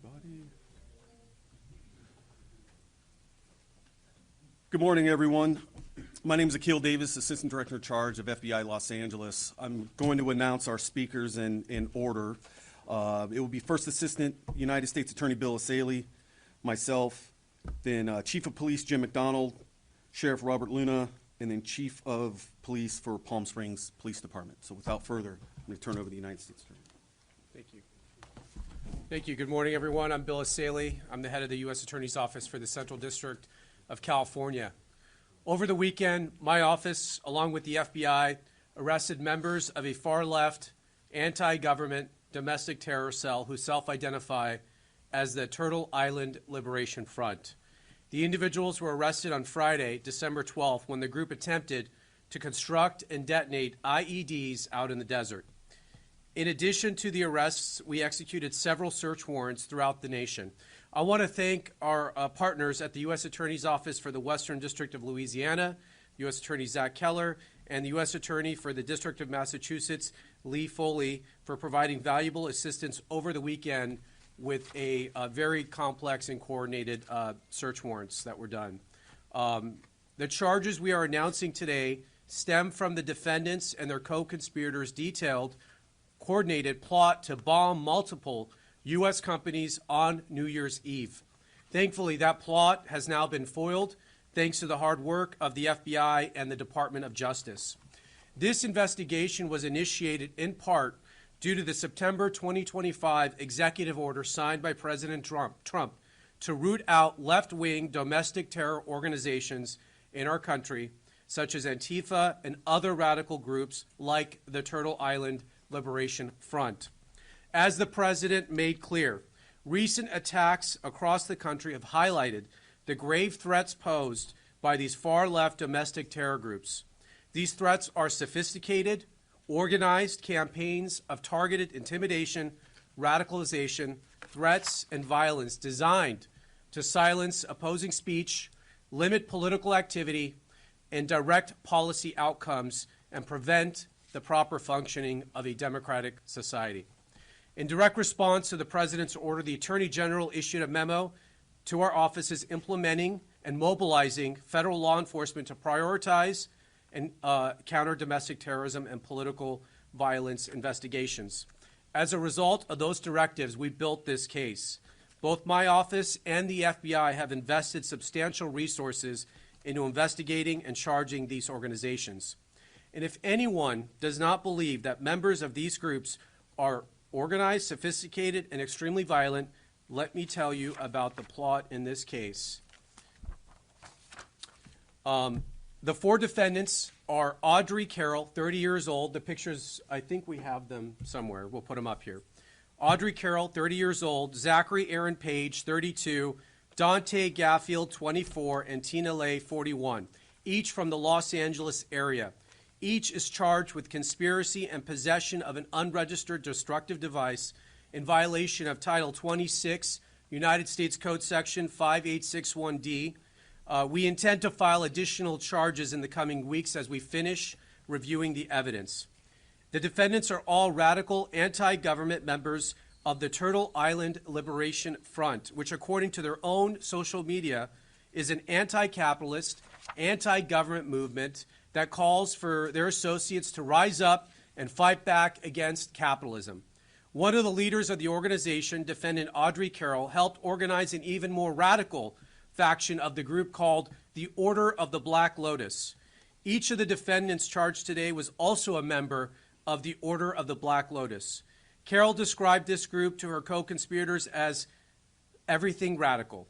everybody. Good morning, everyone. My name is Akil Davis, Assistant Director in Charge of FBI Los Angeles. I'm going to announce our speakers in order. It will be First Assistant United States Attorney Bill Asaley, myself, then Chief of Police Jim McDonald, Sheriff Robert Luna, and then Chief of Police for Palm Springs Police Department. So without further, I'm going to turn over to the United States Attorney. Thank you. Thank you. Good morning, everyone. I'm Bill Asaley. I'm the head of the U.S. Attorney's Office for the Central District of California. Over the weekend, my office, along with the FBI, arrested members of a far-left, anti-government domestic terror cell who self-identify as the Turtle Island Liberation Front. The individuals were arrested on Friday, December 12th, when the group attempted to construct and detonate IEDs out in the desert. In addition to the arrests, we executed several search warrants throughout the nation. I want to thank our partners at the U.S. Attorney's Office for the Western District of Louisiana, U.S. Attorney Zach Keller, and the U.S. Attorney for the District of Massachusetts, Lee Foley, for providing valuable assistance over the weekend with a very complex and coordinated search warrants that were done. The charges we are announcing today stem from the defendants and their co-conspirators' detailed, coordinated plot to bomb multiple U.S. companies on New Year's Eve. Thankfully, that plot has now been foiled thanks to the hard work of the FBI and the Department of Justice. This investigation was initiated in part due to the September 2025 executive order signed by President Trump to root out left-wing domestic terror organizations in our country, such as Antifa and other radical groups like the Turtle Island Liberation Front. As the president made clear, recent attacks across the country have highlighted the grave threats posed by these far-left domestic terror groups. These threats are sophisticated, organized campaigns of targeted intimidation, radicalization, threats, and violence designed to silence opposing speech, limit political activity, and direct policy outcomes and prevent the proper functioning of a democratic society. In direct response to the President's order, the Attorney General issued a memo to our offices implementing and mobilizing federal law enforcement to prioritize and counter domestic terrorism and political violence investigations. As a result of those directives, we built this case. Both my office and the FBI have invested substantial resources into investigating and charging these organizations. And if anyone does not believe that members of these groups are organized, sophisticated, and extremely violent, let me tell you about the plot in this case. The four defendants are Audrey Carroll, 30 years old. The pictures, I think we have them somewhere. We'll put them up here. Audrey Carroll, 30 years old. Zachary Aaron Page, 32. Dante Gaffield, 24. And Tina Lay, 41. Each from the Los Angeles area. Each is charged with conspiracy and possession of an unregistered destructive device in violation of Title 26, United States Code Section 5861D. We intend to file additional charges in the coming weeks as we finish reviewing the evidence. The defendants are all radical anti-government members of the Turtle Island Liberation Front, which, according to their own social media, is an anti-capitalist, anti-government movement that calls for their associates to rise up and fight back against capitalism. One of the leaders of the organization, defendant Audrey Carroll, helped organize an even more radical faction of the group called the Order of the Black Lotus. Each of the defendants charged today was also a member of the Order of the Black Lotus. Carroll described this group to her co-conspirators as everything radical.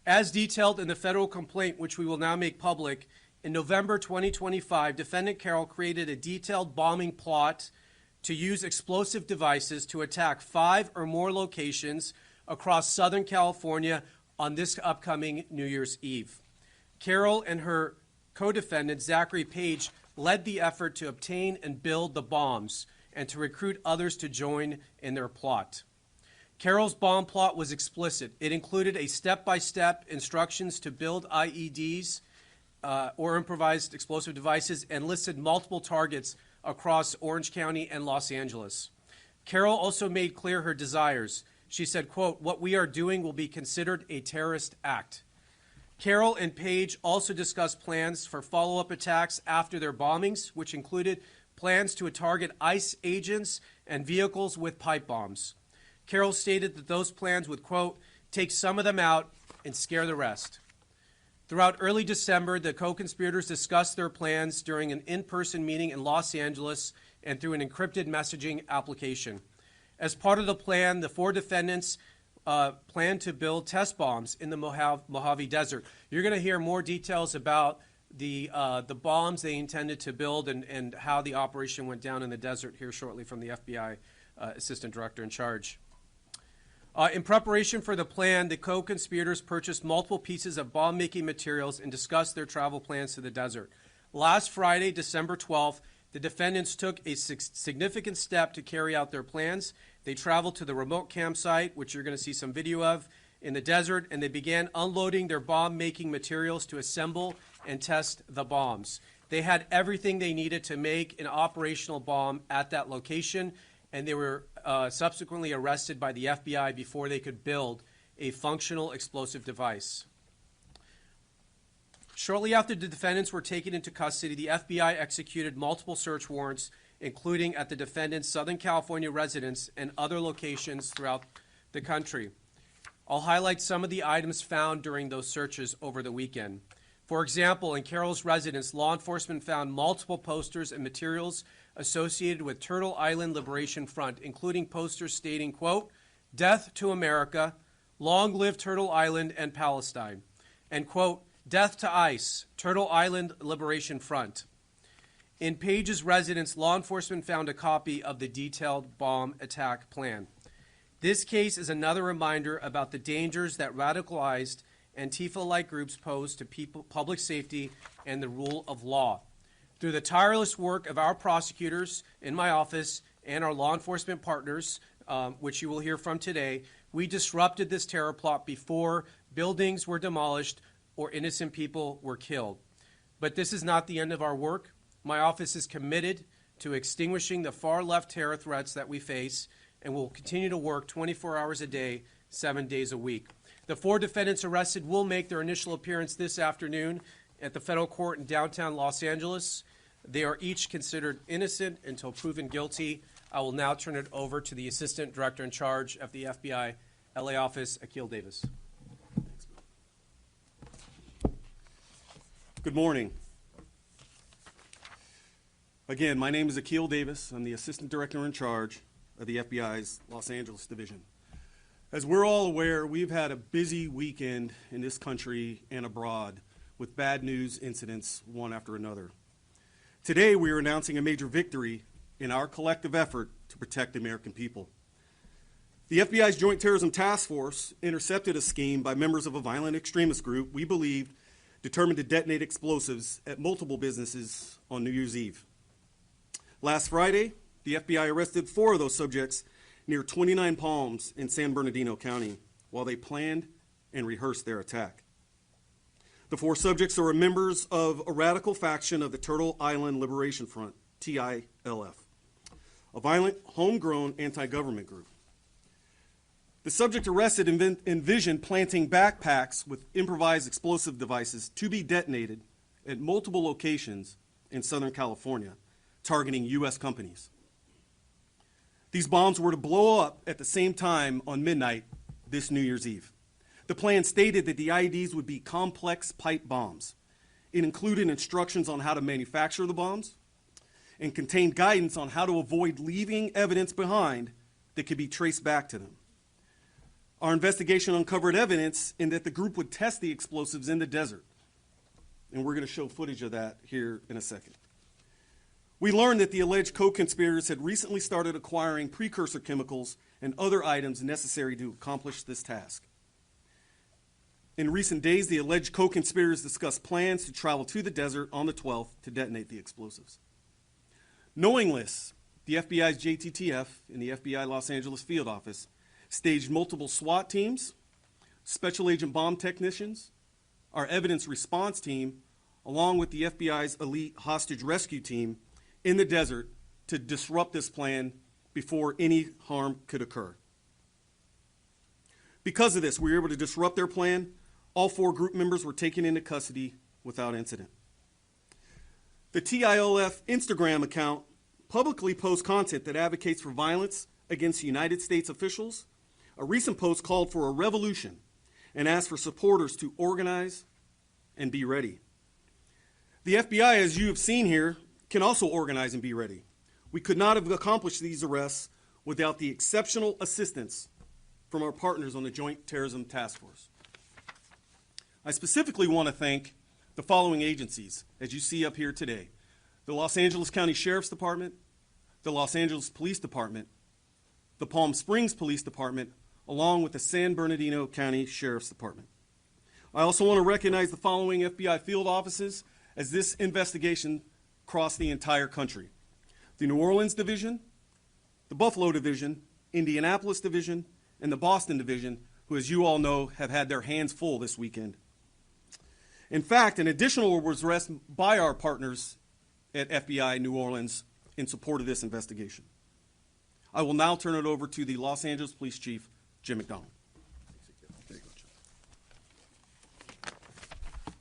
As detailed in the federal complaint, which we will now make public, in November 2025, defendant Carroll created a detailed bombing plot to use explosive devices to attack 5 or more locations across Southern California on this upcoming New Year's Eve. Carroll and her co-defendant, Zachary Page, led the effort to obtain and build the bombs and to recruit others to join in their plot. Carroll's bomb plot was explicit. It included a step-by-step instructions to build IEDs or improvised explosive devices and listed multiple targets across Orange County and Los Angeles. Carroll also made clear her desires She said, quote, "What we are doing will be considered a terrorist act." Carroll and Page also discussed plans for follow-up attacks after their bombings, which included plans to target ICE agents and vehicles with pipe bombs. Carroll stated that those plans would, quote, "take some of them out and scare the rest." Throughout early December, the co-conspirators discussed their plans during an in-person meeting in Los Angeles and through an encrypted messaging application. As part of the plan, the four defendants planned to build test bombs in the Mojave Desert. You're going to hear more details about the bombs they intended to build and how the operation went down in the desert here shortly from the FBI Assistant Director in charge. In preparation for the plan, the co-conspirators purchased multiple pieces of bomb-making materials and discussed their travel plans to the desert. Last Friday, December 12th, the defendants took a significant step to carry out their plans. They traveled to the remote campsite, which you're going to see some video of, in the desert, and they began unloading their bomb-making materials to assemble and test the bombs. They had everything they needed to make an operational bomb at that location, and they were subsequently arrested by the FBI before they could build a functional explosive device. Shortly after the defendants were taken into custody, the FBI executed multiple search warrants, including at the defendants' Southern California residence and other locations throughout the country. I'll highlight some of the items found during those searches over the weekend. For example, in Carroll's residence, law enforcement found multiple posters and materials associated with Turtle Island Liberation Front, including posters stating, quote, "Death to America, long live Turtle Island and Palestine," and, quote, "Death to ICE, Turtle Island Liberation Front." In Page's residence, law enforcement found a copy of the detailed bomb attack plan. This case is another reminder about the dangers that radicalized Antifa-like groups pose to public safety and the rule of law. Through the tireless work of our prosecutors in my office and our law enforcement partners, which you will hear from today, we disrupted this terror plot before buildings were demolished or innocent people were killed. But this is not the end of our work. My office is committed to extinguishing the far-left terror threats that we face, and will continue to work 24 hours a day, 7 days a week. The four defendants arrested will make their initial appearance this afternoon at the federal court in downtown Los Angeles. They are each considered innocent until proven guilty. I will now turn it over to the Assistant Director in charge of the FBI LA office, Akil Davis. Good morning. Again, my name is Akil Davis. I'm the Assistant Director in charge of the FBI's Los Angeles Division. As we're all aware, we've had a busy weekend in this country and abroad with bad news incidents one after another. Today, we are announcing a major victory in our collective effort to protect the American people. The FBI's Joint Terrorism Task Force intercepted a scheme by members of a violent extremist group we believed determined to detonate explosives at multiple businesses on New Year's Eve. Last Friday, the FBI arrested 4 of those subjects near 29 Palms in San Bernardino County while they planned and rehearsed their attack. The 4 subjects are members of a radical faction of the Turtle Island Liberation Front, TILF, a violent, homegrown anti-government group. The subject arrested envisioned planting backpacks with improvised explosive devices to be detonated at multiple locations in Southern California, targeting U.S. companies. These bombs were to blow up at the same time on midnight this New Year's Eve. The plan stated that the IEDs would be complex pipe bombs. It included instructions on how to manufacture the bombs and contained guidance on how to avoid leaving evidence behind that could be traced back to them. Our investigation uncovered evidence in that the group would test the explosives in the desert, and we're going to show footage of that here in a second. We learned that the alleged co-conspirators had recently started acquiring precursor chemicals and other items necessary to accomplish this task. In recent days, the alleged co-conspirators discussed plans to travel to the desert on the 12th to detonate the explosives. Knowing this, the FBI's JTTF and the FBI Los Angeles field office staged multiple SWAT teams, special agent bomb technicians, our evidence response team, along with the FBI's elite hostage rescue team in the desert to disrupt this plan before any harm could occur. Because of this, we were able to disrupt their plan. All 4 group members were taken into custody without incident. The TILF Instagram account publicly posts content that advocates for violence against United States officials. A recent post called for a revolution and asked for supporters to organize and be ready. The FBI, as you have seen here, can also organize and be ready. We could not have accomplished these arrests without the exceptional assistance from our partners on the Joint Terrorism Task Force. I specifically want to thank the following agencies, as you see up here today: the Los Angeles County Sheriff's Department, the Los Angeles Police Department, the Palm Springs Police Department, along with the San Bernardino County Sheriff's Department. I also want to recognize the following FBI field offices as this investigation crossed the entire country: the New Orleans Division, the Buffalo Division, Indianapolis Division, and the Boston Division, who, as you all know, have had their hands full this weekend. In fact, an additional was arrest by our partners at FBI New Orleans in support of this investigation. I will now turn it over to the Los Angeles Police Chief, Jim McDonald. There you go, Jim.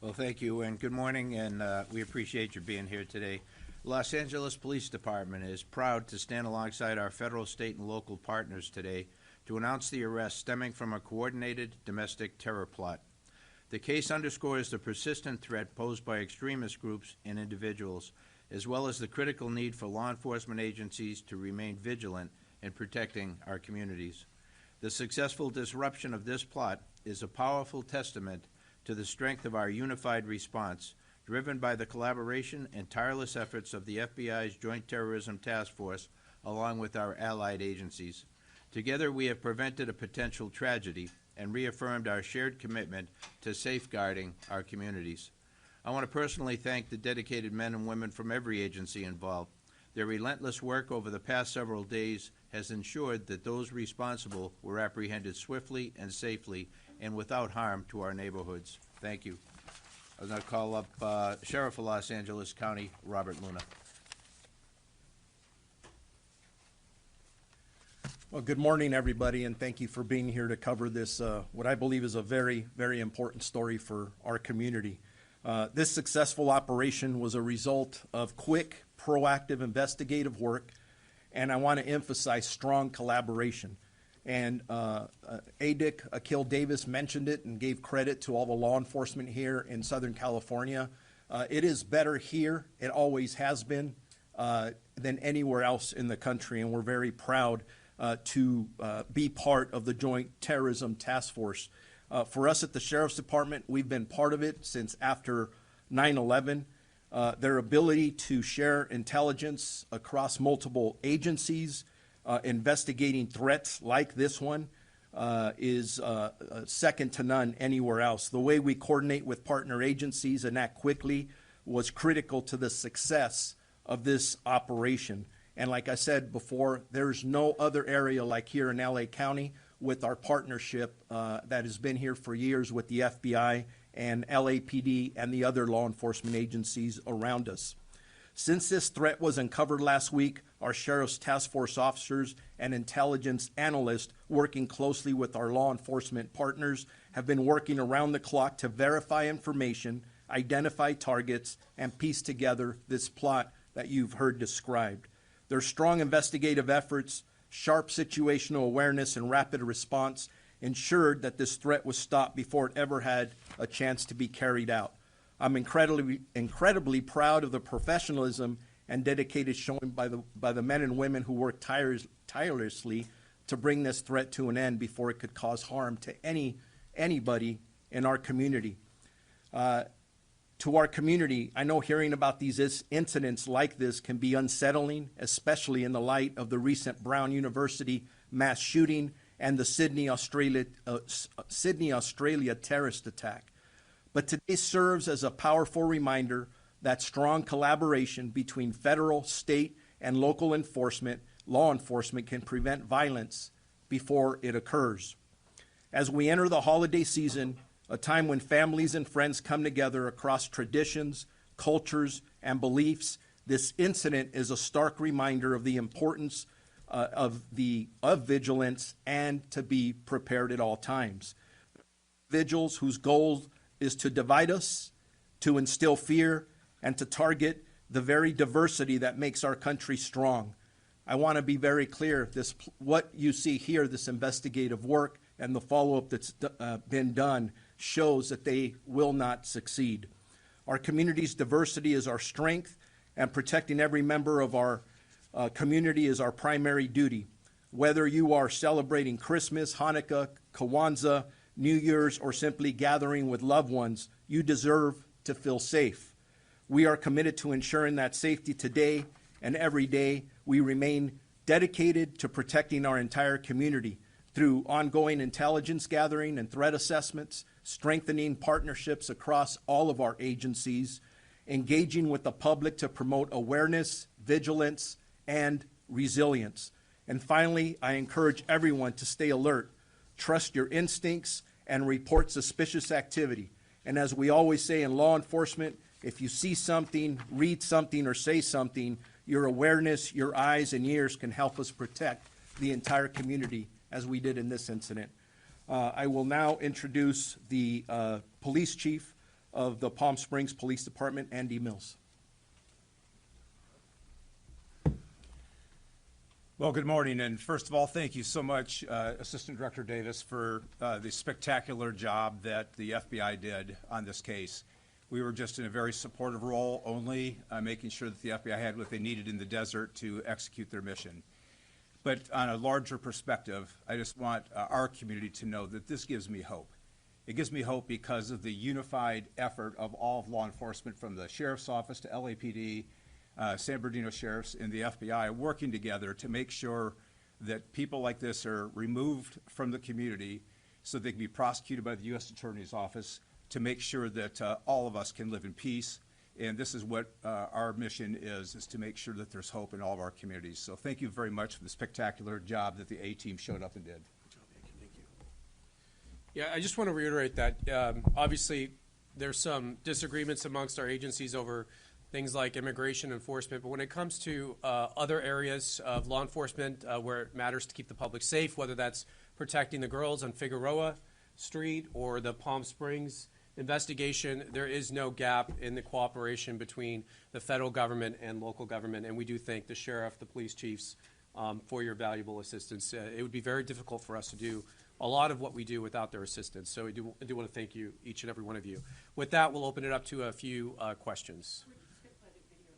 Well, thank you, and good morning, and we appreciate you being here today. Los Angeles Police Department is proud to stand alongside our federal, state, and local partners today to announce the arrest stemming from a coordinated domestic terror plot. The case underscores the persistent threat posed by extremist groups and individuals, as well as the critical need for law enforcement agencies to remain vigilant in protecting our communities. The successful disruption of this plot is a powerful testament to the strength of our unified response, driven by the collaboration and tireless efforts of the FBI's Joint Terrorism Task Force, along with our allied agencies. Together, we have prevented a potential tragedy and reaffirmed our shared commitment to safeguarding our communities. I want to personally thank the dedicated men and women from every agency involved. Their relentless work over the past several days has ensured that those responsible were apprehended swiftly and safely and without harm to our neighborhoods. Thank you. I'll now call up Sheriff of Los Angeles County, Robert Luna. Well, good morning, everybody, and thank you for being here to cover this, what I believe is a very, very important story for our community. This successful operation was a result of quick, proactive investigative work, and I want to emphasize strong collaboration. And ADIC Akil Davis mentioned it and gave credit to all the law enforcement here in Southern California. It is better here, it always has been, than anywhere else in the country, and we're very proud to be part of the Joint Terrorism Task Force. For us at the Sheriff's Department, we've been part of it since after 9/11. Their ability to share intelligence across multiple agencies, investigating threats like this one, is second to none anywhere else. The way we coordinate with partner agencies and act quickly was critical to the success of this operation. And like I said before, there's no other area like here in LA County with our partnership that has been here for years with the FBI and LAPD and the other law enforcement agencies around us. Since this threat was uncovered last week, our Sheriff's Task Force officers and intelligence analysts working closely with our law enforcement partners have been working around the clock to verify information, identify targets, and piece together this plot that you've heard described. Their strong investigative efforts, sharp situational awareness, and rapid response ensured that this threat was stopped before it ever had a chance to be carried out. I'm incredibly proud of the professionalism and dedication shown by the men and women who worked tirelessly to bring this threat to an end before it could cause harm to anybody in our community. To our community, I know hearing about these incidents like this can be unsettling, especially in the light of the recent Brown University mass shooting and the Sydney, Australia terrorist attack. But today serves as a powerful reminder that strong collaboration between federal, state, and local law enforcement can prevent violence before it occurs. As we enter the holiday season, a time when families and friends come together across traditions, cultures, and beliefs, this incident is a stark reminder of the importance of vigilance and to be prepared at all times. Vigils whose goal is to divide us, to instill fear, and to target the very diversity that makes our country strong. I want to be very clear, what you see here, this investigative work and the follow-up that's been done shows that they will not succeed. Our community's diversity is our strength, and protecting every member of our community is our primary duty. Whether you are celebrating Christmas, Hanukkah, Kwanzaa, New Year's, or simply gathering with loved ones, you deserve to feel safe. We are committed to ensuring that safety today and every day. We remain dedicated to protecting our entire community through ongoing intelligence gathering and threat assessments, strengthening partnerships across all of our agencies, engaging with the public to promote awareness, vigilance, and resilience. And finally, I encourage everyone to stay alert, trust your instincts, and report suspicious activity. And as we always say in law enforcement, if you see something, read something, or say something, your awareness, your eyes, and ears can help us protect the entire community as we did in this incident. I will now introduce the police chief of the Palm Springs Police Department, Andy Mills. Well, good morning, and first of all, thank you so much, Assistant Director Davis, for the spectacular job that the FBI did on this case. We were just in a very supportive role only, making sure that the FBI had what they needed in the desert to execute their mission. But on a larger perspective, I just want our community to know that this gives me hope. It gives me hope because of the unified effort of all of law enforcement, from the Sheriff's Office to LAPD, San Bernardino Sheriffs, and the FBI, working together to make sure that people like this are removed from the community so they can be prosecuted by the U.S. Attorney's Office, to make sure that all of us can live in peace. And this is what our mission is to make sure that there's hope in all of our communities. So thank you very much for the spectacular job that the A-team showed up and did. Yeah, I just want to reiterate that obviously there's some disagreements amongst our agencies over things like immigration enforcement, but when it comes to other areas of law enforcement where it matters to keep the public safe, whether that's protecting the girls on Figueroa Street or the Palm Springs investigation, there is no gap in the cooperation between the federal government and local government, and we do thank the sheriff, the police chiefs for your valuable assistance. It would be very difficult for us to do a lot of what we do without their assistance, so I do want to thank you, each and every one of you. With that, we'll open it up to a few questions.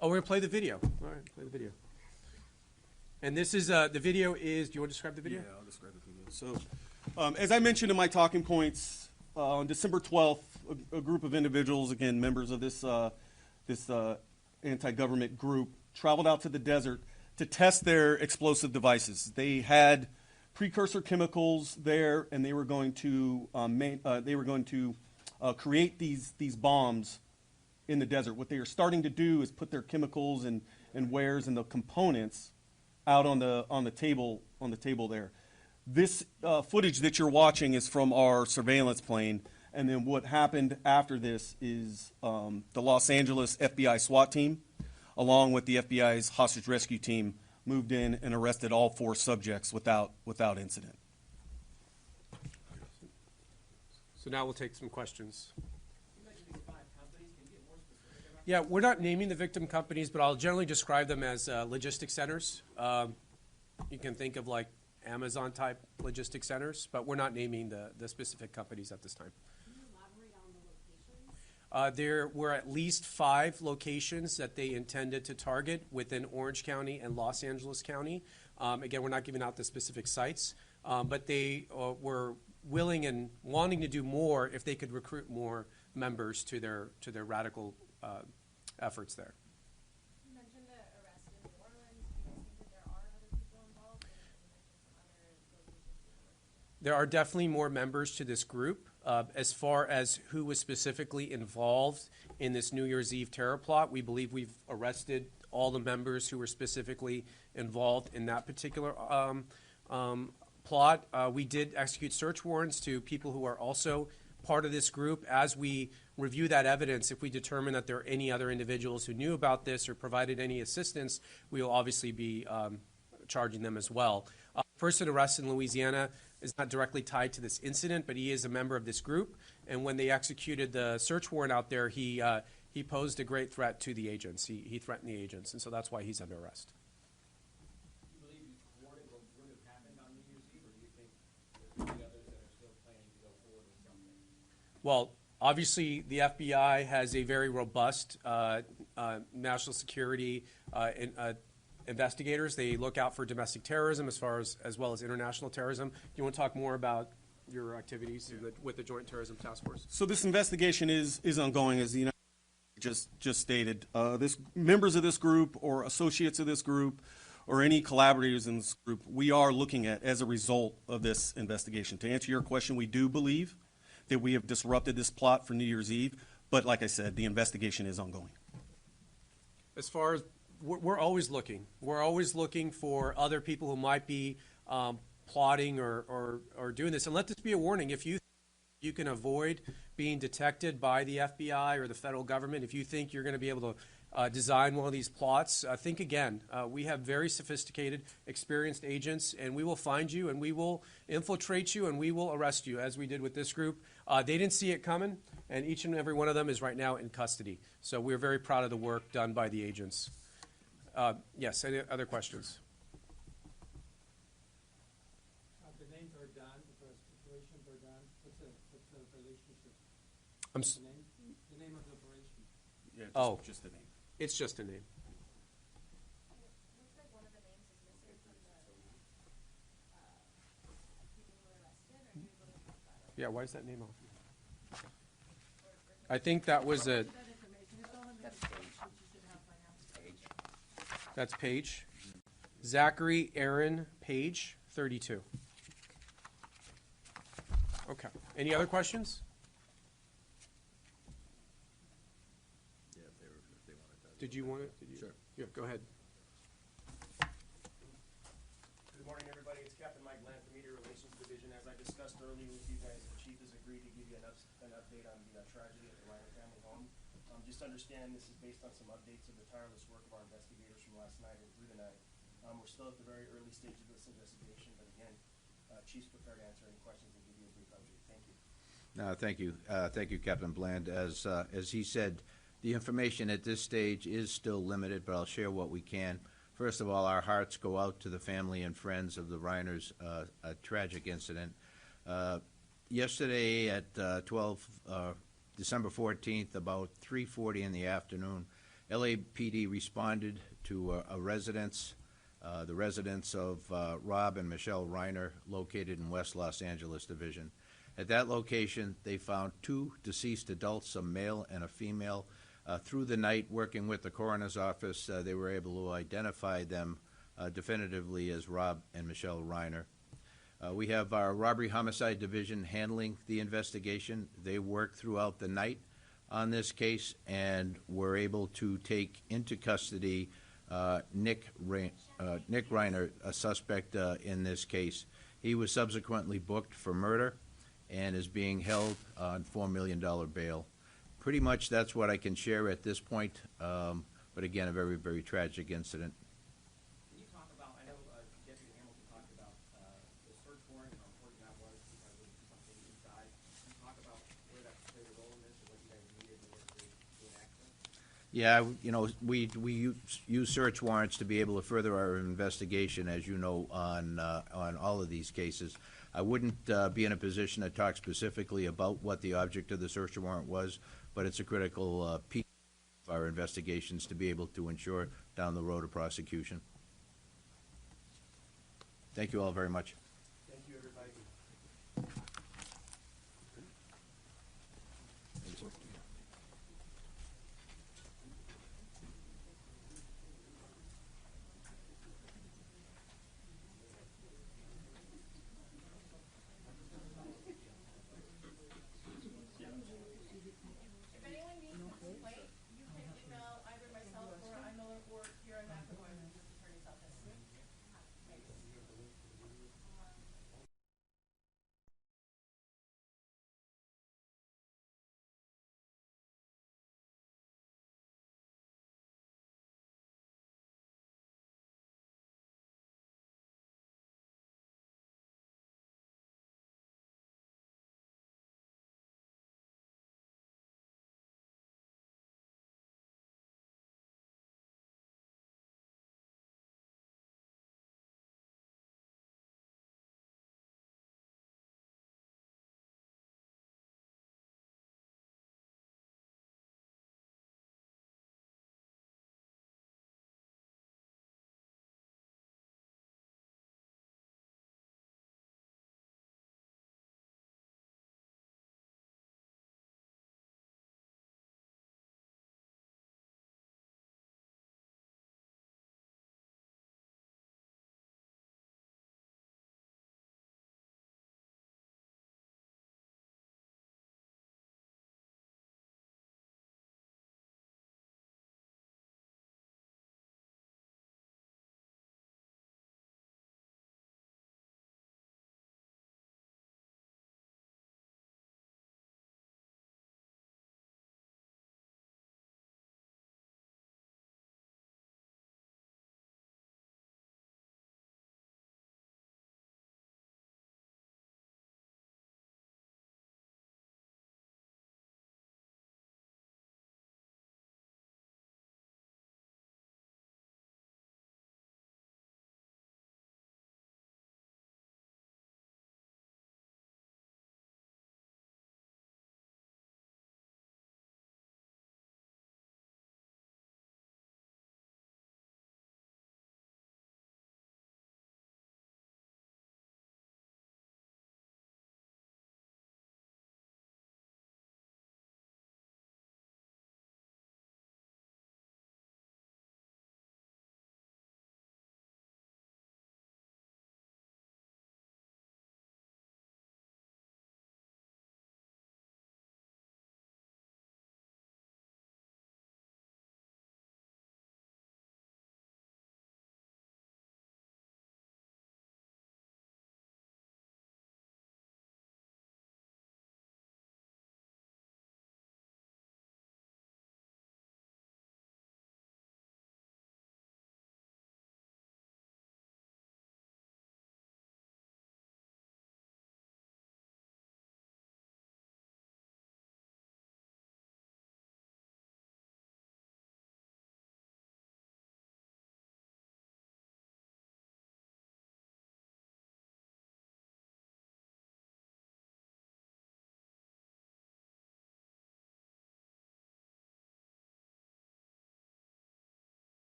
Oh, we're going to play the video. All right, play the video. And this is, the video is, do you want to describe the video? Yeah, I'll describe the video. So, as I mentioned in my talking points, on December 12th, a group of individuals, again, members of this anti-government group, traveled out to the desert to test their explosive devices. They had precursor chemicals there, and they were going to create these bombs in the desert. What they are starting to do is put their chemicals and wares and the components out on the table there. This footage that you're watching is from our surveillance plane, and then what happened after this is the Los Angeles FBI SWAT team, along with the FBI's hostage rescue team, moved in and arrested all 4 subjects without incident. So now we'll take some questions. Yeah, we're not naming the victim companies, but I'll generally describe them as logistics centers. You can think of like Amazon-type logistics centers, but we're not naming the specific companies at this time. Can you elaborate on the locations? There were at least 5 locations that they intended to target within Orange County and Los Angeles County. Again, we're not giving out the specific sites, but they were willing and wanting to do more if they could recruit more members to their radical efforts there. You mentioned the arrest in New Orleans. Do you guys think that there are other people involved? And you mentioned some other locations. There are definitely more members to this group. As far as who was specifically involved in this New Year's Eve terror plot, we believe we've arrested all the members who were specifically involved in that particular plot. We did execute search warrants to people who are also part of this group. As we review that evidence, if we determine that there are any other individuals who knew about this or provided any assistance, we will obviously be charging them as well. Person arrested in Louisiana is not directly tied to this incident, but he is a member of this group. And when they executed the search warrant out there, he posed a great threat to the agents. He threatened the agents, and so that's why he's under arrest. Do you believe the warning would have happened on New Year's Eve, or do you think there's many others that are still planning to go forward with something? Well, obviously, the FBI has a very robust national security investigators. They look out for domestic terrorism as well as international terrorism. Do you want to talk more about your activities with the Joint Terrorism Task Force? So this investigation is ongoing, as the United States just stated. Members of this group or associates of this group or any collaborators in this group, we are looking at as a result of this investigation. To answer your question, we do believe that we have disrupted this plot for New Year's Eve, but like I said, the investigation is ongoing. As far as we're always looking. We're always looking for other people who might be plotting or doing this. And let this be a warning. If you can avoid being detected by the FBI or the federal government, if you think you're going to be able to design one of these plots, think again. We have very sophisticated, experienced agents, and we will find you, and we will infiltrate you, and we will arrest you, as we did with this group. They didn't see it coming, and each and every one of them is right now in custody. So we're very proud of the work done by the agents. Yes, any other questions? The names are done, the operations are done. What's the relationship? The name of the operation. Yeah, just the name. It's just a name. Looks like one of the names is missing from the people who were arrested. Are you able to talk about it? Yeah, why is that name off? I think that was a. That's Page. Zachary Aaron Page, 32. Okay. Any other questions? Yeah, if they want to. Did you want it? Sure. Yeah, go ahead. Good morning, everybody. It's Captain Mike Land from Media Relations Division. As I discussed earlier with you guys, the chief has agreed to give you an update on the tragedy at the Reiner family home. Just understand this is based on some updates of the tireless work of our investigators from last night and through the night. We're still at the very early stage of this investigation, but again, Chief's prepared to answer any questions and give you a brief update. Thank you. No, thank you. Thank you, Captain Bland. As he said, the information at this stage is still limited, but I'll share what we can. First of all, our hearts go out to the family and friends of the Reiners, a tragic incident. Yesterday at December 14th, about 3:40 in the afternoon, LAPD responded to a residence, the residence of Rob and Michelle Reiner, located in West Los Angeles Division. At that location, they found two deceased adults, a male and a female. Through the night, working with the coroner's office, they were able to identify them definitively as Rob and Michelle Reiner. We have our robbery homicide division handling the investigation. They worked throughout the night on this case and were able to take into custody Nick Reiner, a suspect in this case. He was subsequently booked for murder and is being held on $4 million bail. Pretty much that's what I can share at this point, but again, a very, very tragic incident. Can you talk about, I know Deputy Hamilton talked about the search warrant, how important that was because of something inside. Can you talk about where that played a role in this and what you guys needed in order to enact this? Yeah, you know, we use search warrants to be able to further our investigation, as you know, on all of these cases. I wouldn't be in a position to talk specifically about what the object of the search warrant was, but it's a critical piece of our investigations to be able to ensure down the road a prosecution. Thank you all very much.